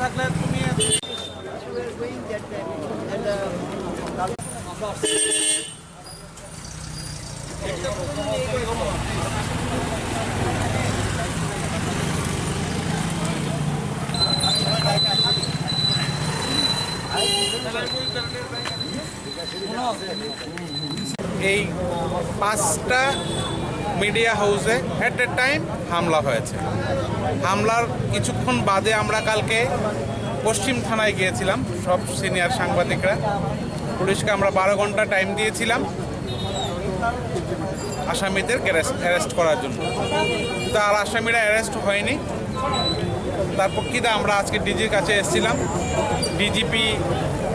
থাকলে তুমি এই 5টা মিডিয়া হাউসে এট এ টাইম হামলা হয়েছে। হামলার কিছুক্ষণ বাদে আমরা কালকে পশ্চিম থানায় গিয়েছিলাম, সব সিনিয়র সাংবাদিকরা। পুলিশকে আমরা 12 ঘন্টা টাইম দিয়েছিলাম আসামিদের অ্যারেস্ট করার জন্য, কিন্তু আর আসামিরা অ্যারেস্ট হয়নি। তার প্রেক্ষিতে আমরা আজকে ডিজির কাছে এসেছিলাম। ডিজিপি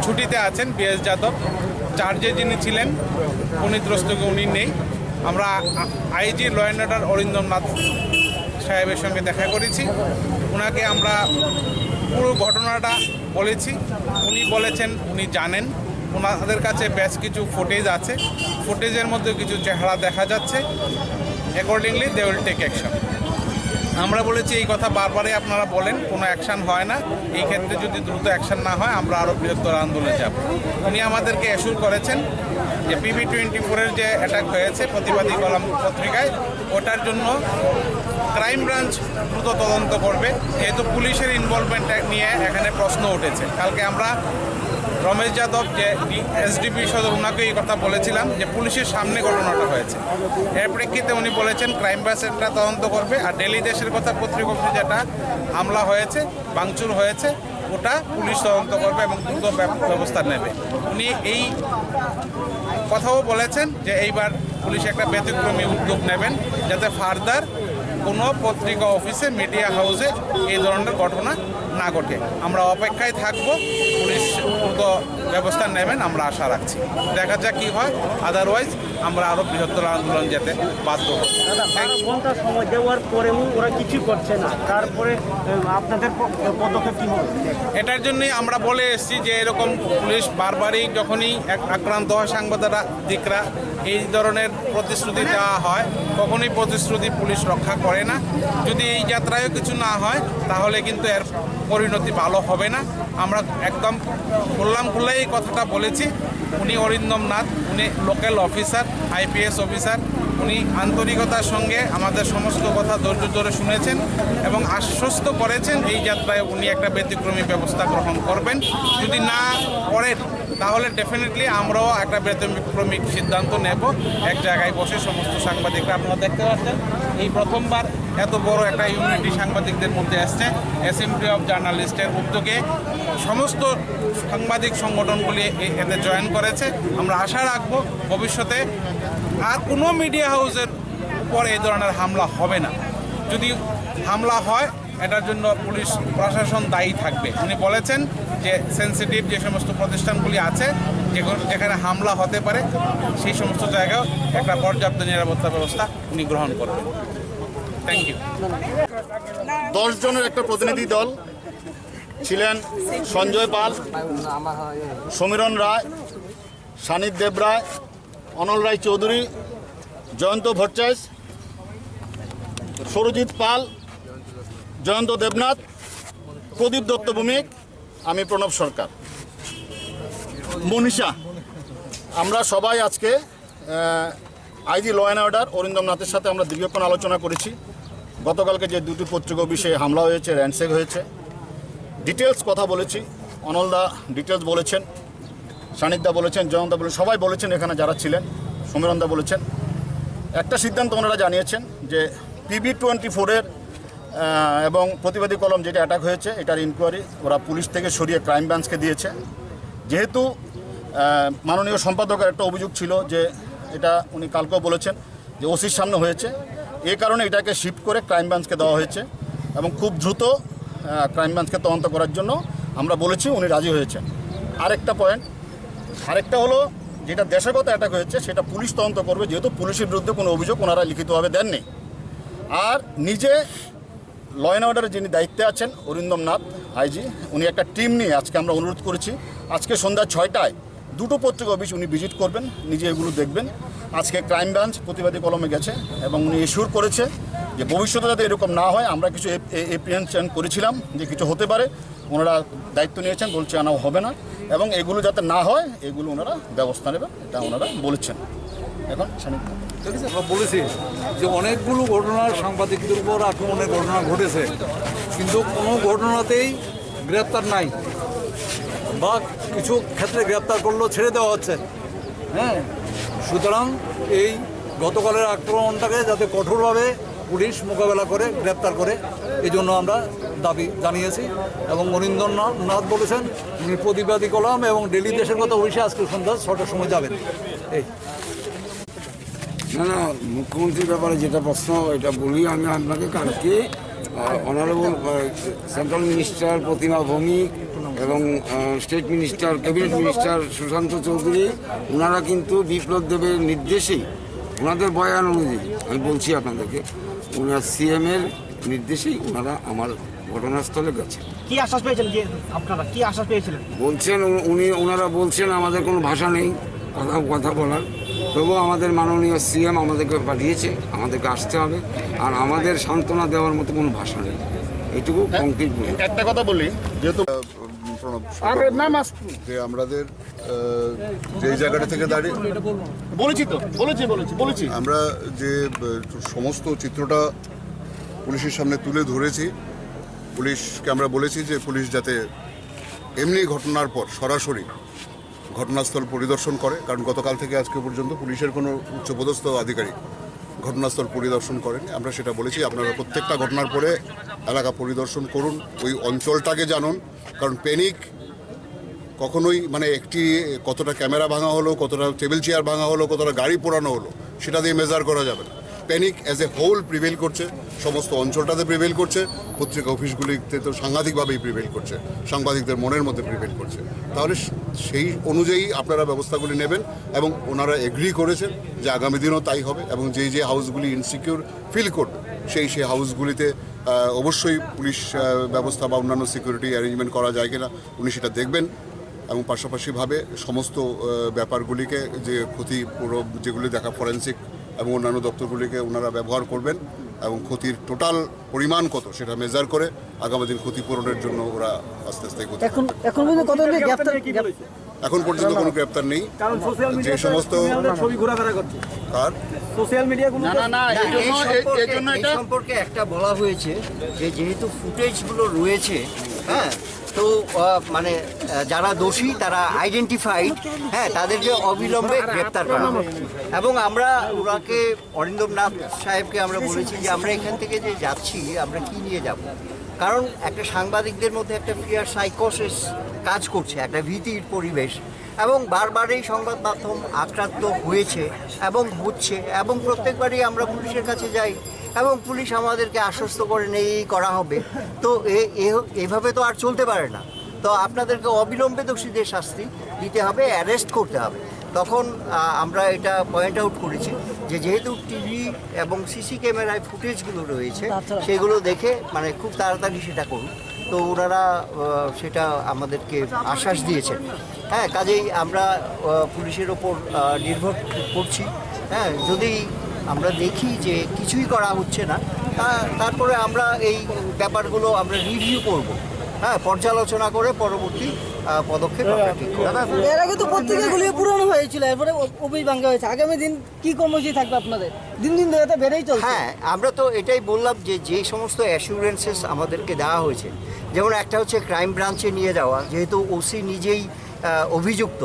ছুটিতে আছেন, বিএস যাদব। চার্জে যিনি ছিলেন পুনিত রস্তোগি, উনি নেই। আমরা IG law and order Arindam Nath সাহেবের সঙ্গে দেখা করেছি। ওনাকে আমরা পুরো ঘটনাটা বলেছি। উনি বলেছেন উনি জানেন, ওনাদের কাছে বেশ কিছু ফুটেজ আছে, ফুটেজের মধ্যে কিছু চেহারা দেখা যাচ্ছে। Accordingly they will take action. আমরা বলেছি এই কথা বারবারই আপনারা বলেন, কোনো অ্যাকশান হয় না। এই ক্ষেত্রে যদি দ্রুত অ্যাকশান না হয় আমরা আরও বৃহত্তর আন্দোলনে যাব। উনি আমাদেরকে অ্যাসিওর করেছেন যে PB24-এর যে অ্যাটাক হয়েছে প্রতিবাদী কলাম পত্রিকায়, ওটার জন্য ক্রাইম ব্রাঞ্চ দ্রুত তদন্ত করবে, যেহেতু পুলিশের ইনভলভমেন্ট নিয়ে এখানে প্রশ্ন উঠেছে। কালকে আমরা রমেশ যাদব যে এসডিপি সদর, ওনাকে এই কথা বলেছিলাম যে পুলিশের সামনে ঘটনাটা হয়েছে। এর প্রেক্ষিতে উনি বলেছেন ক্রাইম ব্রাঞ্চটা তদন্ত করবে, আর ডেলি দেশের কথা পত্রিকা যেটা হামলা হয়েছে, ভাঙচুর হয়েছে, ওটা পুলিশ তদন্ত করবে এবং দ্রুত ব্যবস্থা নেবে। উনি এই কথাও বলেছেন যে এইবার পুলিশ একটা ব্যতিক্রমী উদ্যোগ নেবেন যাতে ফার্দার কোনো পত্রিকা অফিসে, মিডিয়া হাউসে এই ধরনের ঘটনা না ঘটে। আমরা অপেক্ষায় থাকব, পুলিশ দ্রুত ব্যবস্থা নেবেন আমরা আশা রাখছি। দেখা যাক কী হয়, আদারওয়াইজ আমরা আরও বৃহত্তর আন্দোলন যেতে বাধ্য হব। ঘন্টা সময় দেওয়ার পরেও ওরা কিছু করছে না, তারপরে আপনাদের পদক্ষেপ কী হবে? এটার জন্যই আমরা বলে এসেছি যে এরকম পুলিশ বারবারই যখনই আক্রান্ত হয় সাংবাদিকরা, এই ধরনের প্রতিশ্রুতি দেওয়া হয়, কখনোই প্রতিশ্রুতি পুলিশ রক্ষা করে না। যদি এই যাত্রায়ও কিছু না হয় তাহলে কিন্তু এর পরিণতি ভালো হবে না। আমরা একদম খুল্লাই এই কথাটা বলেছি। উনি অরিন্দম নাথ, উনি লোকাল অফিসার, IPS অফিসার। উনি আন্তরিকতার সঙ্গে আমাদের সমস্ত কথা ধৈর্য ধরে শুনেছেন এবং আশ্বস্ত করেছেন এই যাত্রায় উনি একটা ব্যতিক্রমী ব্যবস্থা গ্রহণ করবেন। যদি না করেন তাহলে ডেফিনেটলি আমরাও একটা ব্যতিক্রমিক সিদ্ধান্ত নেব। এক জায়গায় বসে সমস্ত সাংবাদিকরা, আপনারা দেখতে পাচ্ছেন এই প্রথমবার এত বড় একটা ইউনিটি সাংবাদিকদের মধ্যে আসছে। অ্যাসেম্বলি অফ জার্নালিস্টের উদ্যোগে সমস্ত সাংবাদিক সংগঠনগুলি এতে জয়েন করেছে। আমরা আশা রাখব ভবিষ্যতে আর কোনো মিডিয়া হাউসের উপর এই ধরনের হামলা হবে না। যদি হামলা হয় এটার জন্য পুলিশ প্রশাসন দায়ী থাকবে। উনি বলেছেন যে সেন্সিটিভ যে সমস্ত প্রতিষ্ঠানগুলি আছে যেখানে হামলা হতে পারে সেই সমস্ত জায়গায় একটা পর্যাপ্ত নিরাপত্তা ব্যবস্থা উনি গ্রহণ করবেন। Thank you. 10 জনের একটা প্রতিনিধি দল ছিলেন সঞ্জয় পাল, সমীরণ রায়, সানিদ দেবরায়, অনল রায় চৌধুরী, জয়ন্ত ভট্টাচার্য, সরজিৎ পাল, জয়ন্ত দেবনাথ, প্রদীপ দত্ত ভৌমিক, আমি প্রণব সরকার, মনীষা। আমরা সবাই আজকে IG law and order Arindam নাথের সাথে আমরা দীর্ঘক্ষণ আলোচনা করেছি। গতকালকে যে দুটি পত্রিকা বিষয়ে হামলা হয়েছে, র্যান্ডসেক হয়েছে, ডিটেলস কথা বলেছি। অনলদা ডিটেলস বলেছেন, সানিদা বলেছেন, জয়ন্তদা বলেছেন, সবাই বলেছেন এখানে যারা ছিলেন, সমীরণদা বলেছেন। একটা সিদ্ধান্ত ওনারা জানিয়েছেন যে PB24-এর এবং প্রতিবাদী কলম যেটা অ্যাটাক হয়েছে এটার ইনকোয়ারি ওরা পুলিশ থেকে সরিয়ে ক্রাইম ব্রাঞ্চকে দিয়েছে। যেহেতু মাননীয় সম্পাদকের একটা অভিযোগ ছিল যে এটা উনি কালকেও বলেছেন যে ওসির সামনে হয়েছে, এই কারণে এটাকে শিফট করে ক্রাইম ব্রাঞ্চকে দেওয়া হয়েছে এবং খুব দ্রুত ক্রাইম ব্রাঞ্চকে তদন্ত করার জন্য আমরা বলেছি, উনি রাজি হয়েছেন। আরেকটা হলো যেটা দেশাগত অ্যাটাক হয়েছে সেটা পুলিশ তদন্ত করবে, যেহেতু পুলিশের বিরুদ্ধে কোনো অভিযোগ ওনারা লিখিতভাবে দেননি। আর নিজে ল অ্যান্ড অর্ডারের যিনি দায়িত্বে আছেন অরিন্দম নাথ আইজি, উনি একটা টিম নিয়ে আজকে আমরা অনুরোধ করেছি আজকে সন্ধ্যা 6টায় দুটো পত্রিকা অফিস উনি ভিজিট করবেন, নিজে এগুলো দেখবেন। আজকে ক্রাইম ব্রাঞ্চ প্রতিবাদী কলমে গেছে এবং উনি এশিওর করেছে যে ভবিষ্যতে যাতে এরকম না হয়। আমরা কিছু এপ্রিহেনশন করেছিলাম যে কিছু হতে পারে, ওনারা দায়িত্ব নিয়েছেন, বলছে আনা হবে না এবং এগুলো যাতে না হয় এগুলো ওনারা ব্যবস্থা নেবেন, এটা ওনারা বলেছেন। এখন আমরা বলেছি যে অনেকগুলো ঘটনার সাংবাদিকদের উপর আক্রমণের ঘটনা ঘটেছে, কিন্তু কোনো ঘটনাতেই গ্রেপ্তার নাই বা কিছু ক্ষেত্রে গ্রেপ্তার করলেও ছেড়ে দেওয়া হচ্ছে। হ্যাঁ, সুতরাং এই গতকালের আক্রমণটাকে যাতে কঠোরভাবে পুলিশ মোকাবেলা করে গ্রেপ্তার করে, এই জন্য আমরা দাবি জানিয়েছি। এবং অরিন্দম নাথ বলেছেন উনি প্রতিবাদী কলাম এবং ডেলি দেশের কথা অফিসে আজকে সন্ধ্যা 6টার সময় যাবেন। এই না, মুখ্যমন্ত্রীর ব্যাপারে যেটা প্রশ্ন এটা বলি আমি আপনাকে। কালকে honourable central minister Pratima Bhowmik এবং state minister, cabinet minister Sushanta Chowdhury, ওনারা কিন্তু বিপ্লব দেবের নির্দেশেই, ওনাদের বয়ান অনুযায়ী আমি বলছি আপনাদেরকে, ওনার সিএমের নির্দেশেই ওনারা আমার ঘটনাস্থলে গেছে। কি আশ্বাস পেয়েছিলেন যে আপনারা কি আশ্বাস পেয়েছিলেন? বলছেন ওনারা বলছেন আমাদের কোনো ভাষা নেই কথা বলার, তবুও আমাদের মাননীয় সিএম আমাদেরকে পাঠিয়েছে, আমাদেরকে আসতে হবে, আর আমাদের সান্ত্বনা দেওয়ার মতো কোনো ভাষা নেই, এটুকু কংক্রিট বলি। একটা কথা বলি, যেহেতু যে আমাদের যে জায়গাটা থেকে দাঁড়িয়ে বলেছি আমরা যে সমস্ত চিত্রটা পুলিশের সামনে তুলে ধরেছি, পুলিশকে আমরা বলেছি যে পুলিশ যাতে এমনি ঘটনার পর সরাসরি ঘটনাস্থল পরিদর্শন করে, কারণ গতকাল থেকে আজকে পর্যন্ত পুলিশের কোনো উচ্চপদস্থ আধিকারিক ঘটনাস্থল পরিদর্শন করেনি। আমরা সেটা বলেছি, আপনারা প্রত্যেকটা ঘটনার পরে এলাকা পরিদর্শন করুন, ওই অঞ্চলটাকে জানুন, কারণ প্যানিক কখনোই মানে একটি কতটা ক্যামেরা ভাঙা হলো, কতটা টেবিল চেয়ার ভাঙা হলো, কতটা গাড়ি পোড়ানো হলো সেটা দিয়ে মেজার করা যাবে না। Panic as a whole prevail করছে, সমস্ত অঞ্চলটাতে প্রিভেল করছে, পত্রিকা অফিসগুলিতে তো সাংঘাতিকভাবেই প্রিভেল করছে, সাংবাদিকদের মনের মধ্যে প্রিভেল করছে। তাহলে সেই অনুযায়ী আপনারা ব্যবস্থাগুলি নেবেন এবং ওনারা এগ্রি করেছেন যে আগামী দিনও তাই হবে এবং যে হাউসগুলি ইনসিকিউর ফিল করবে সেই হাউসগুলিতে অবশ্যই পুলিশ ব্যবস্থা বা অন্যান্য সিকিউরিটি অ্যারেঞ্জমেন্ট করা যায় কিনা উনি সেটা দেখবেন এবং পাশাপাশিভাবে সমস্ত ব্যাপারগুলিকে যে ক্ষতি পুরো যেগুলি দেখা ফরেন্সিক এবং অন্যান্য দপ্তরগুলিকে ওনারা ব্যবহার করবেন এবং ক্ষতির টোটাল পরিমাণ কত সেটা মেজার করে আগামী দিন ক্ষতিপূরণের জন্য ওরা আস্তে আস্তে এখন পর্যন্ত কোনো গ্রেপ্তার নেই। যে সমস্ত ছবি ঘোরাফেরা করছে আর সোশ্যাল মিডিয়া এই সম্পর্কে একটা বলা হয়েছে যে যেহেতু ফুটেজগুলো রয়েছে, হ্যাঁ, তো মানে যারা দোষী তারা আইডেন্টিফাইড, হ্যাঁ, তাদেরকে অবিলম্বে গ্রেপ্তার করা হবে। এবং আমরা ওনাকে অরিন্দম নাথ সাহেবকে আমরা বলেছি যে আমরা এখান থেকে যে যাচ্ছি আমরা কি নিয়ে যাব, কারণ একটা সাংবাদিকদের মধ্যে একটা ফিয়ার সাইকোসিস কাজ করছে, একটা ভীতির পরিবেশ, এবং বারবারই সংবাদ মাধ্যম আক্রান্ত হয়েছে এবং হচ্ছে, এবং প্রত্যেকবারই আমরা পুলিশের কাছে যাই এবং পুলিশ আমাদেরকে আশ্বস্ত করেন এই করা হবে। তো এভাবে তো আর চলতে পারে না। তো আপনাদেরকে অবিলম্বে দোষীদের শাস্তি দিতে হবে, অ্যারেস্ট করতে হবে। তখন আমরা এটা পয়েন্ট আউট করেছি যে যেহেতু টিভি এবং সিসি ক্যামেরায় ফুটেজগুলো রয়েছে সেগুলো দেখে মানে খুব তাড়াতাড়ি সেটা করুন। তো ওনারা সেটা আমাদেরকে আশ্বাস দিয়েছেন। হ্যাঁ, কাজেই আমরা পুলিশের ওপর নির্ভর করছি। হ্যাঁ, যদি আমরা দেখি যে কিছুই করা হচ্ছে না, তারপরে আমরা এই ব্যাপারগুলো আমরা রিভিউ করব, হ্যাঁ, পর্যালোচনা করে পরবর্তী পদক্ষেপ আমরা ঠিক করব। এর আগে তো পত্রিকাগুলি পুরানো হয়েছিল, এরপরে অফিস ভাঙা হয়েছে। আগামী দিন কি কর্মসূচি থাকবে আপনাদের? দিন দিন ধরে তো বেড়েই চলছে। হ্যাঁ, আমরা তো এটাই বললাম যে যে সমস্ত অ্যাসুরেন্সেস আমাদেরকে দেওয়া হয়েছে, যেমন একটা হচ্ছে ক্রাইম ব্রাঞ্চে নিয়ে যাওয়া, যেহেতু ওসি নিজেই অভিযুক্ত,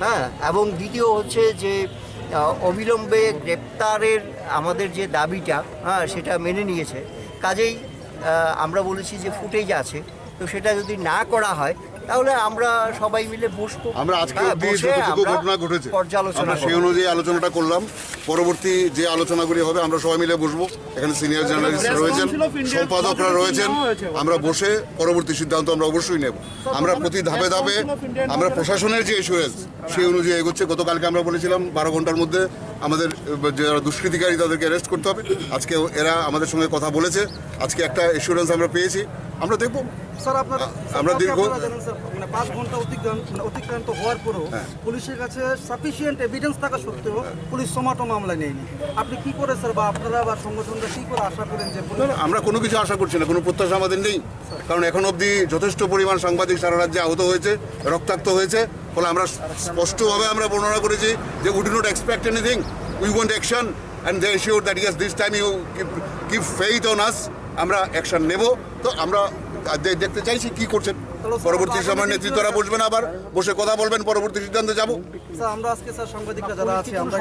হ্যাঁ, এবং দ্বিতীয় হচ্ছে যে অবিলম্বে গ্রেপ্তারের আমাদের যে দাবিটা, হ্যাঁ, সেটা মেনে নিয়েছে। কাজেই আমরা বলেছি যে ফুটেজ আছে, তো সেটা যদি না করা হয় তাহলে আমরা সবাই মিলে বসবো। আমরা আজকে হ্যাঁ, অবধি বসে যতটুকু আমরা ঘটনা ঘটেছে পর্যালোচনা আমরা সেই করব। অনুযায়ী আলোচনাটা করলাম। পরবর্তী যে আলোচনাগুলি হবে আমরা সবাই মিলে বসবো, এখানে সিনিয়র জার্নালিস্ট রয়েছেন, সম্পাদকরা রয়েছেন, আমরা বসে পরবর্তী সিদ্ধান্ত আমরা অবশ্যই নেব। আমরা প্রতি ধাপে ধাপে আমরা প্রশাসনের যে এসুরেন্স সেই অনুযায়ী এগোচ্ছে। গতকালকে আমরা বলেছিলাম 12 ঘন্টার মধ্যে আমাদের যারা দুষ্কৃতিকারী তাদেরকে অ্যারেস্ট করতে হবে। আজকে এরা আমাদের সঙ্গে কথা বলেছে, আজকে একটা এসুরেন্স আমরা পেয়েছি, আমরা দেখব। স্যার আপনারা আমরা দীর্ঘ জানেন স্যার, মানে 5 ঘন্টা অতিক্রান্ত হওয়ার পরও পুলিশের কাছে সাফিসিয়েন্ট এভিডেন্স থাকা সত্ত্বেও পুলিশ সমাটো মামলা নেয়নি। আপনি কি করে স্যার বা আপনারা বা সংগঠনরা কি করে আশা করেন যে আমরা কোনো কিছু আশা করছি না, কোনো প্রত্যাশা আমাদের নেই, কারণ এখন অবধি যথেষ্ট পরিমাণ সাংবাদিক সারা রাজ্যে আহত হয়েছে, রক্তাক্ত হয়েছে। ফলে আমরা স্পষ্টভাবে আমরা বর্ণনা করেছি যে we do not expect anything, we want action and they assure that yes this time you give faith on us. আমরা অ্যাকশন নেব। তো আমরা দেখতে চাইছি কি করছেন। পরবর্তী সময় নেতৃত্বরা বসবেন, আবার বসে কথা বলবেন, পরবর্তী সিদ্ধান্তে যাব। স্যার আমরা আজকে স্যার সাংবাদিকরা যারা আছে আমরা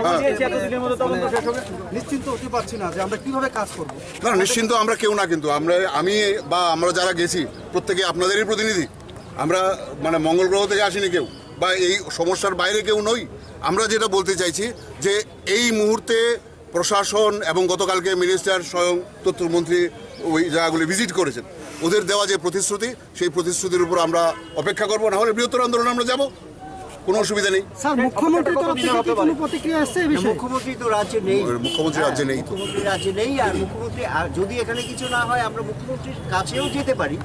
নিশ্চিন্ত হতে পারছি না যে আমরা কিভাবে কাজ করব। না, নিশ্চিন্ত আমরা কেউ না, কিন্তু আমি বা আমরা যারা গেছি প্রত্যেকে আপনাদেরই প্রতিনিধি। আমরা মানে মঙ্গল গ্রহ থেকে আসিনি কেউ, বা এই সমস্যার বাইরে কেউ নই। আমরা যেটা বলতে চাইছি যে এই মুহূর্তে প্রশাসন এবং গতকালকে মিনিস্টার স্বয়ং তথ্যমন্ত্রী ওই জায়গাগুলি ভিজিট করেছেন, ওদের দেওয়া যে প্রতিশ্রুতি সেই প্রতিশ্রুতির উপর আমরা অপেক্ষা করবো, না হলে বৃহত্তর আন্দোলনে আমরা যাব, কোনো অসুবিধা নেই। স্যার মুখ্যমন্ত্রী তরফ থেকে কি কোনো প্রতিক্রিয়া আসছে এই বিষয়ে? মুখ্যমন্ত্রী তো রাজ্যে নেই, মুখ্যমন্ত্রী রাজ্যে নেই তো। মুখ্যমন্ত্রী রাজ্যে নেই। আর মুখ্যমন্ত্রী যদি এখানে কিছু না হয় আমরা মুখ্যমন্ত্রীর কাছেও যেতে পারি।